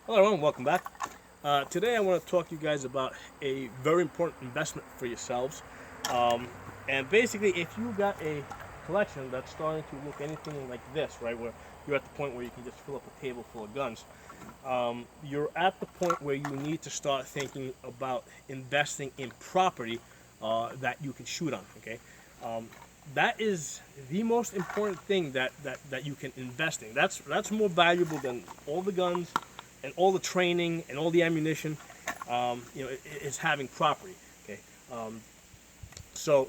Hello everyone, welcome back. Today I want to talk to you guys about a very important investment for yourselves. Um, and basically, if you got a collection that's starting to look anything like this, right, where you're at the point where you can just fill up a table full of guns, you're at the point where you need to start thinking about investing in property that you can shoot on. Okay, um, that is the most important thing that you can invest in. That's more valuable than all the guns and all the training and all the ammunition. Is having property. Okay, um, so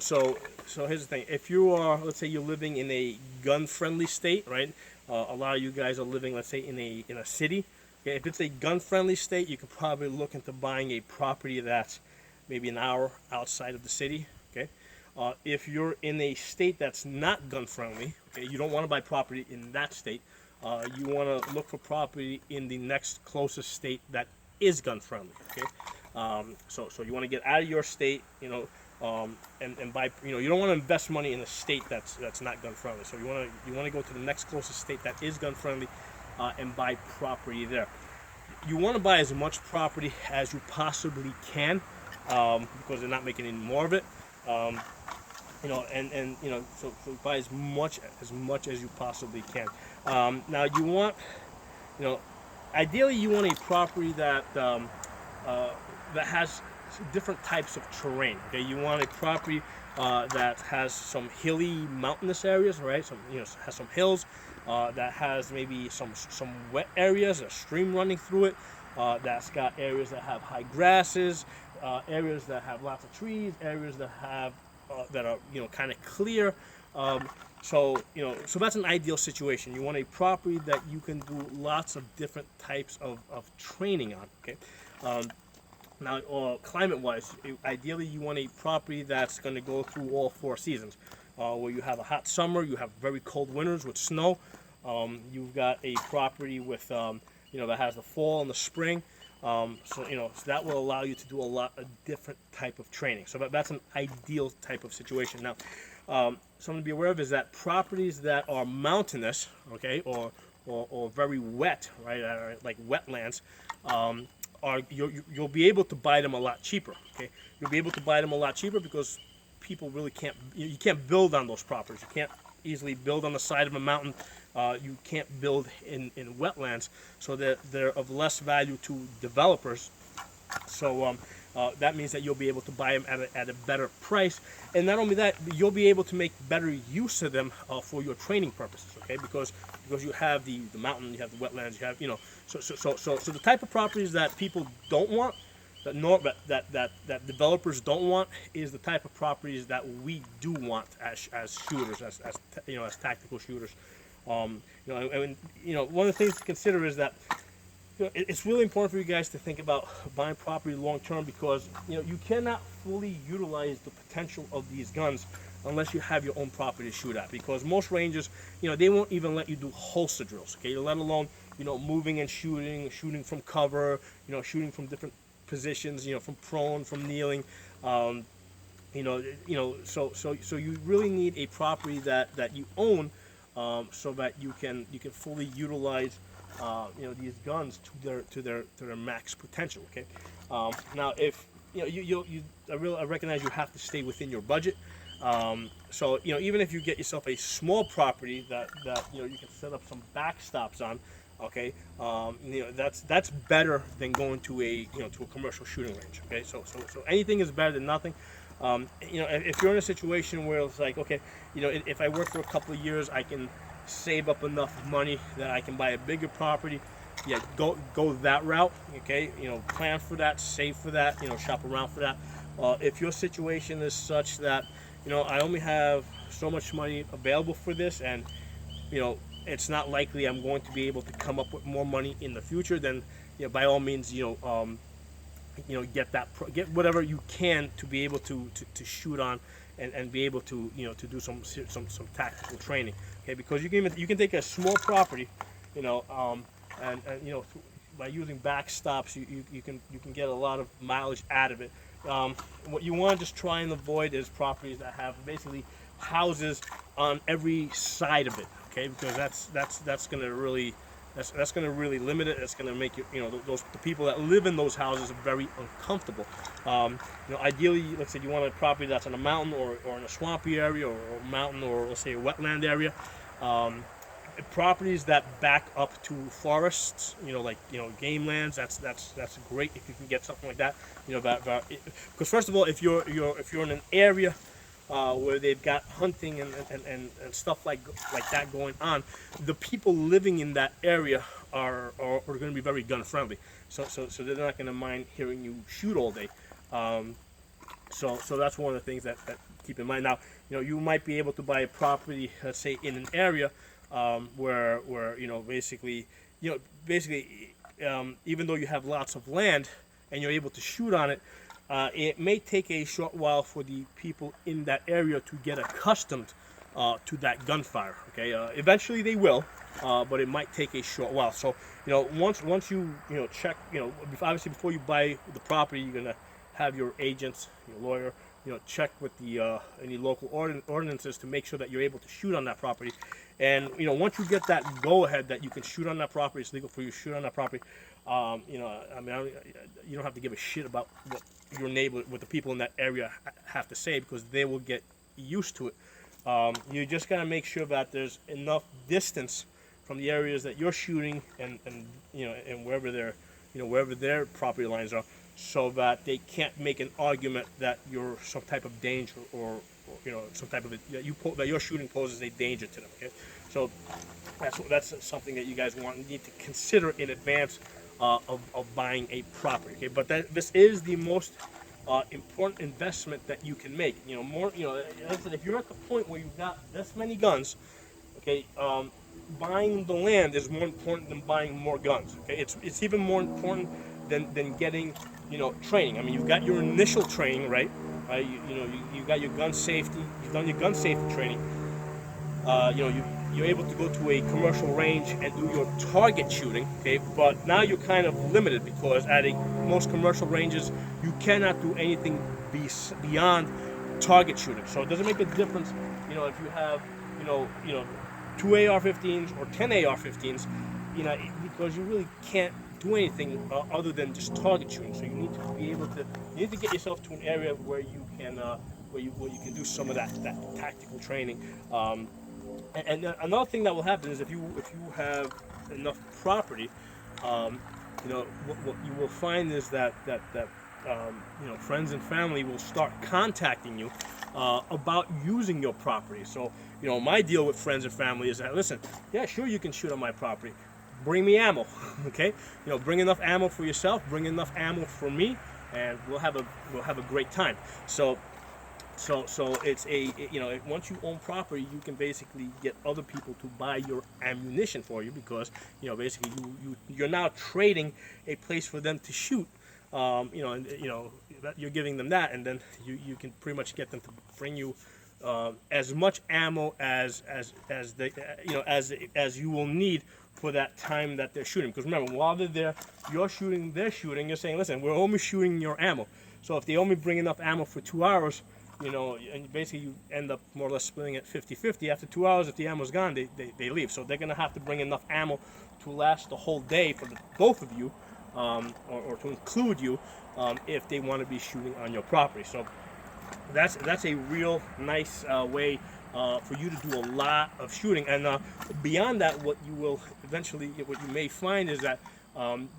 here's the thing. If you are, let's say, you're living in a gun-friendly state, right? A lot of you guys are living, let's say, in a city. Okay, if it's a gun-friendly state, you could probably look into buying a property that's maybe an hour outside of the city. Okay, if you're in a state that's not gun-friendly, okay, you don't want to buy property in that state. You want to look for property in the next closest state that is gun-friendly. Okay, so you want to get out of your state, and buy. You don't want to invest money in a state that's not gun friendly. So you want to go to the next closest state that is gun friendly, and buy property there. You want to buy as much property as you possibly can, because they're not making any more of it. Um, so buy as much as you possibly can. Now you want, you know, ideally you want a property uh, that has different types of terrain. Okay, you want a property that has some hilly, mountainous areas, right? Has some hills, that has maybe some wet areas, a stream running through it. That's got areas that have high grasses, areas that have lots of trees, areas that are kind of clear. So that's an ideal situation. You want a property that you can do lots of different types of training on. Okay. Um, Now, climate-wise, ideally you want a property that's going to go through all four seasons, where you have a hot summer, you have very cold winters with snow. You've got a property with, that has the fall and the spring. So that will allow you to do a lot of different type of training. So that's an ideal type of situation. Now, something to be aware of is that properties that are mountainous, okay, or very wet, right, like wetlands, you'll be able to buy them a lot cheaper. Okay, you'll be able to buy them a lot cheaper because people really can't. You can't build on those properties. You can't easily build on the side of a mountain. You can't build in wetlands, so they're of less value to developers. So that means that you'll be able to buy them at a better price, and not only that, you'll be able to make better use of them for your training purposes. Okay, because you have the mountain, you have the wetlands, you have so the type of properties that people don't want, that developers don't want, is the type of properties that we do want as shooters, as tactical shooters. One of the things to consider is that it's really important for you guys to think about buying property long term, because you cannot fully utilize the potential of these guns unless you have your own property to shoot at. Because most ranges, they won't even let you do holster drills. Okay, let alone moving and shooting from cover, shooting from different positions, from prone, from kneeling. Um, so you really need a property that you own, so that you can fully utilize these guns to their max potential. Okay, now if I recognize you have to stay within your budget. So even if you get yourself a small property that you can set up some backstops on, okay, that's better than going to a commercial shooting range. Okay, so anything is better than nothing. If you're in a situation where it's like, okay, if I work for a couple of years, I can save up enough money that I can buy a bigger property. Yeah, go that route. Okay, plan for that, save for that, shop around for that. If your situation is such that I only have so much money available for this, and it's not likely I'm going to be able to come up with more money in the future, then by all means, get whatever you can to be able to shoot on, and be able to do some tactical training. Okay, because you can take a small property, and by using backstops, you can get a lot of mileage out of it. What you want to just try and avoid is properties that have basically houses on every side of it. Okay, because that's going to really That's going to really limit it. It's going to make you, the people that live in those houses very uncomfortable. Ideally, let's say you want a property that's on a mountain or in a swampy area or a mountain or let's say a wetland area. Properties that back up to forests, game lands. That's great if you can get something like that. Because first of all, if you're in an area where they've got hunting and stuff like that going on, the people living in that area are going to be very gun friendly. So they're not going to mind hearing you shoot all day. So that's one of the things that keep in mind. Now, you might be able to buy a property, let's say in an area where basically, even though you have lots of land and you're able to shoot on it, it may take a short while for the people in that area to get accustomed to that gunfire. Okay, eventually they will, but it might take a short while. So once you check, obviously before you buy the property, you're gonna have your agents, your lawyer, check with the any local ordinances to make sure that you're able to shoot on that property. And once you get that go ahead that you can shoot on that property, it's legal for you to shoot on that property. You don't have to give a shit about what your neighbor, what the people in that area have to say, because they will get used to it. You just gotta make sure that there's enough distance from the areas that you're shooting and wherever their property lines are, so that they can't make an argument that you're some type of danger or some type of that your shooting poses a danger to them. Okay, so that's something that you guys need to consider in advance of buying a property. Okay, but this is the most important investment that you can make. Like I said, if you're at the point where you've got this many guns, okay, buying the land is more important than buying more guns. Okay, it's even more important than getting training. I mean, you've got your initial training, right? You got your gun safety. You've done your gun safety training. You're able to go to a commercial range and do your target shooting. Okay, but now you're kind of limited, because at most commercial ranges you cannot do anything beyond target shooting. So it doesn't make a difference, if you have 2 AR-15s or 10 AR-15s, because you really can't do anything other than just target shooting. So you need to be able to, get yourself to an area where you can can do some of that tactical training. And another thing that will happen is if you have enough property, what you will find is that friends and family will start contacting you about using your property. So my deal with friends and family is that, listen, yeah, sure, you can shoot on my property. Bring me ammo, okay? Bring enough ammo for yourself, bring enough ammo for me, and we'll have a great time. So it's once you own property, you can basically get other people to buy your ammunition for you, because basically you're now trading a place for them to shoot. You're giving them that, and then you can pretty much get them to bring you as much ammo as you will need for that time that they're shooting. Because remember, while they're there, you're shooting, they're shooting. You're saying, listen, we're only shooting your ammo. So if they only bring enough ammo for 2 hours, and basically you end up more or less splitting it 50-50. After 2 hours, if the ammo's gone, they leave. So they're going to have to bring enough ammo to last the whole day for both of you, or to include you, if they want to be shooting on your property. So that's a real nice way for you to do a lot of shooting. And beyond that, what you may find is that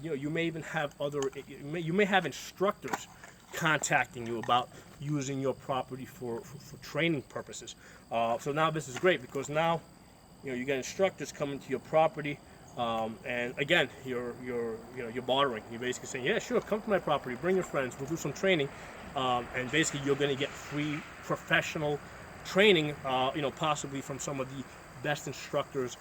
you may even have you may have instructors contacting you about using your property for training purposes. So now this is great, because now you get instructors coming to your property, and again, you're bartering. You're basically saying, yeah, sure, come to my property, bring your friends, we'll do some training, and basically you're going to get free professional training, possibly from some of the best instructors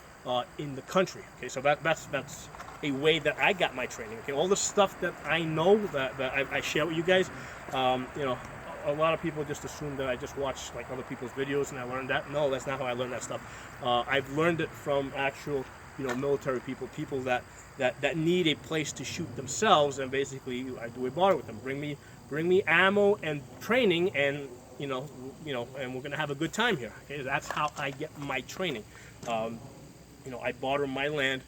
in the country. Okay, so that's a way that I got my training. Okay, all the stuff that I know that I share with you guys, a lot of people just assume that I just watch like other people's videos and I learned that. No, that's not how I learned that stuff. I've learned it from actual military people that need a place to shoot themselves, and basically I do a barter with them. Bring me ammo and training, and and we're gonna have a good time here. Okay, that's how I get my training. I barter my land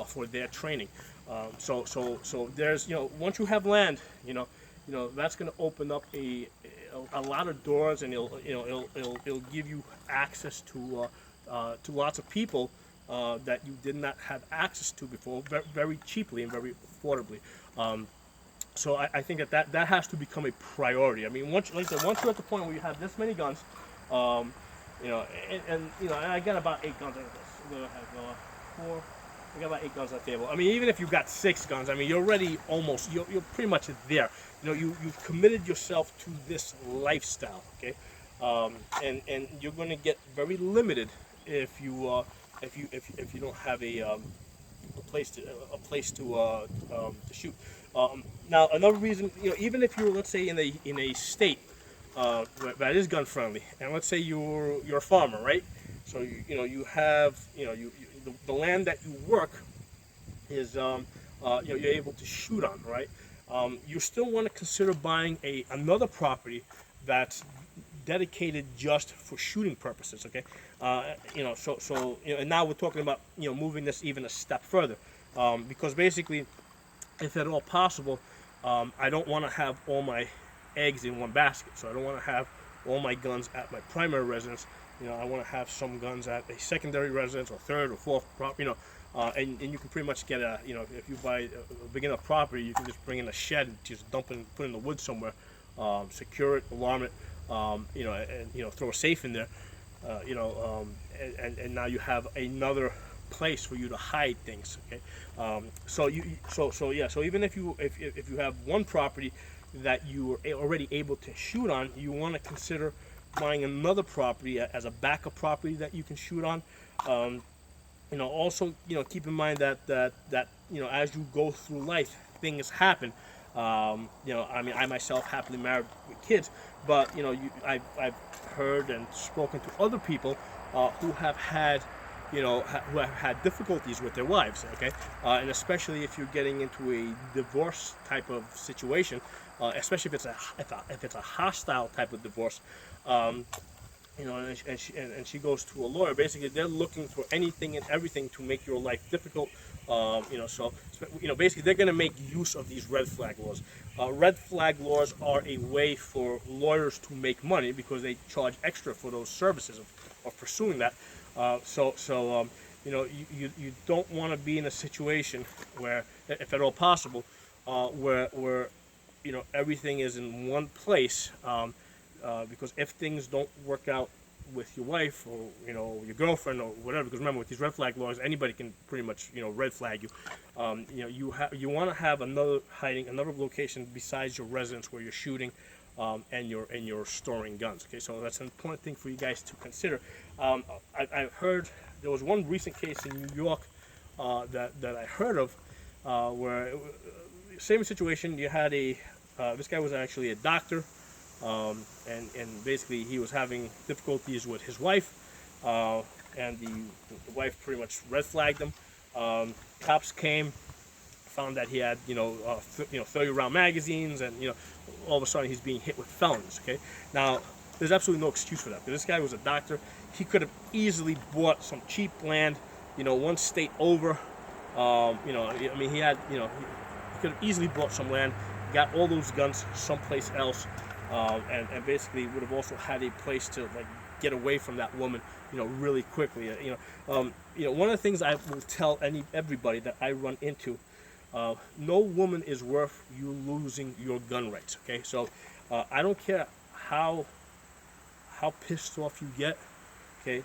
for their training. So there's, once you have land, that's going to open up a lot of doors, and it'll give you access to lots of people that you did not have access to before, very, very cheaply and very affordably. So I think that has to become a priority. I mean, once you're at the point where you have this many guns, and I got about 8 guns. I'm gonna have 4. I got about 8 guns on the table. I mean, even if you've got 6 guns, I mean, you're already you're pretty much there. You've committed yourself to this lifestyle, okay? And you're going to get very limited if you don't have a place to shoot. Now, another reason, even if you're, let's say, in a state that is gun friendly, and let's say you're a farmer, right? So you have the land that you work is you're able to shoot on, right? You still want to consider buying another property that's dedicated just for shooting purposes, okay? And now we're talking about moving this even a step further, because basically, if at all possible, I don't want to have all my eggs in one basket. So I don't want to have all my guns at my primary residence. I want to have some guns at a secondary residence or third or fourth property. And you can pretty much get if you buy a big enough property, you can just bring in a shed and just dump it and put it in the woods somewhere, secure it, alarm it, and throw a safe in there, and now you have another place for you to hide things. Okay, so even if you have one property that you are already able to shoot on, you want to consider buying another property as a backup property that you can shoot on. Also, keep in mind that as you go through life, things happen. I mean, I myself happily married with kids, but I've heard and spoken to other people who have had who have had difficulties with their wives, okay? And especially if you're getting into a divorce type of situation, especially if it's a hostile type of divorce, and she goes to a lawyer. Basically, they're looking for anything and everything to make your life difficult. Basically, they're going to make use of these red flag laws. Red flag laws are a way for lawyers to make money because they charge extra for those services of pursuing that. You don't want to be in a situation where, if at all possible, where everything is in one place, because if things don't work out with your wife or your girlfriend or whatever, because remember, with these red flag laws, anybody can pretty much red flag you. You want to have another location besides your residence where you're shooting, and you're storing guns. Okay, so that's an important thing for you guys to consider. I heard there was one recent case in New York that I heard of, where same situation. You had this guy was actually a doctor, and basically he was having difficulties with his wife, and the wife pretty much red flagged him. Cops came, found that he had 30 round magazines, and all of a sudden he's being hit with felons. Okay, now there's absolutely no excuse for that. Because this guy was a doctor. He could have easily bought some cheap land, one state over. I mean, he could have easily bought some land, got all those guns someplace else, and basically would have also had a place to get away from that woman, really quickly. One of the things I will tell everybody that I run into, no woman is worth you losing your gun rights. Okay, so I don't care how pissed off you get. Okay,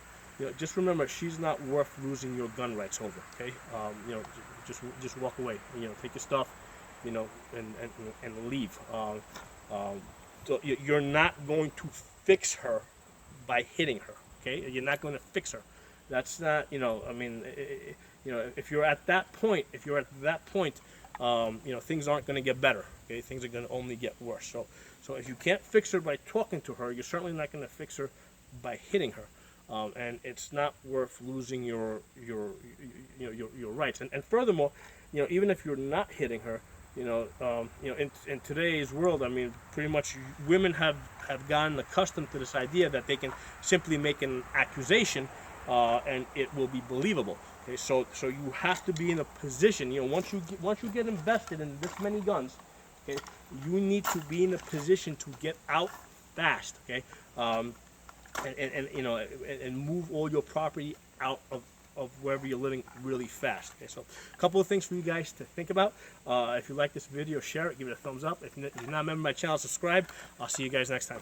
just remember, she's not worth losing your gun rights over. Okay, just walk away. Take your stuff, and leave. So you're not going to fix her by hitting her. Okay, you're not going to fix her. That's not. I mean, if you're at that point, things aren't going to get better. Okay, things are going to only get worse. So if you can't fix her by talking to her, you're certainly not going to fix her by hitting her. And it's not worth losing your rights. And furthermore, even if you're not hitting her, in today's world, I mean, pretty much women have gotten accustomed to this idea that they can simply make an accusation, and it will be believable. Okay, so you have to be in a position. You know, once you get invested in this many guns, okay, you need to be in a position to get out fast. Okay, and you know, and move all your property out of wherever you're living really fast. Okay, so a couple of things for you guys to think about. If you like this video, share it, give it a thumbs up. If you're not a member of my channel, subscribe. I'll see you guys next time.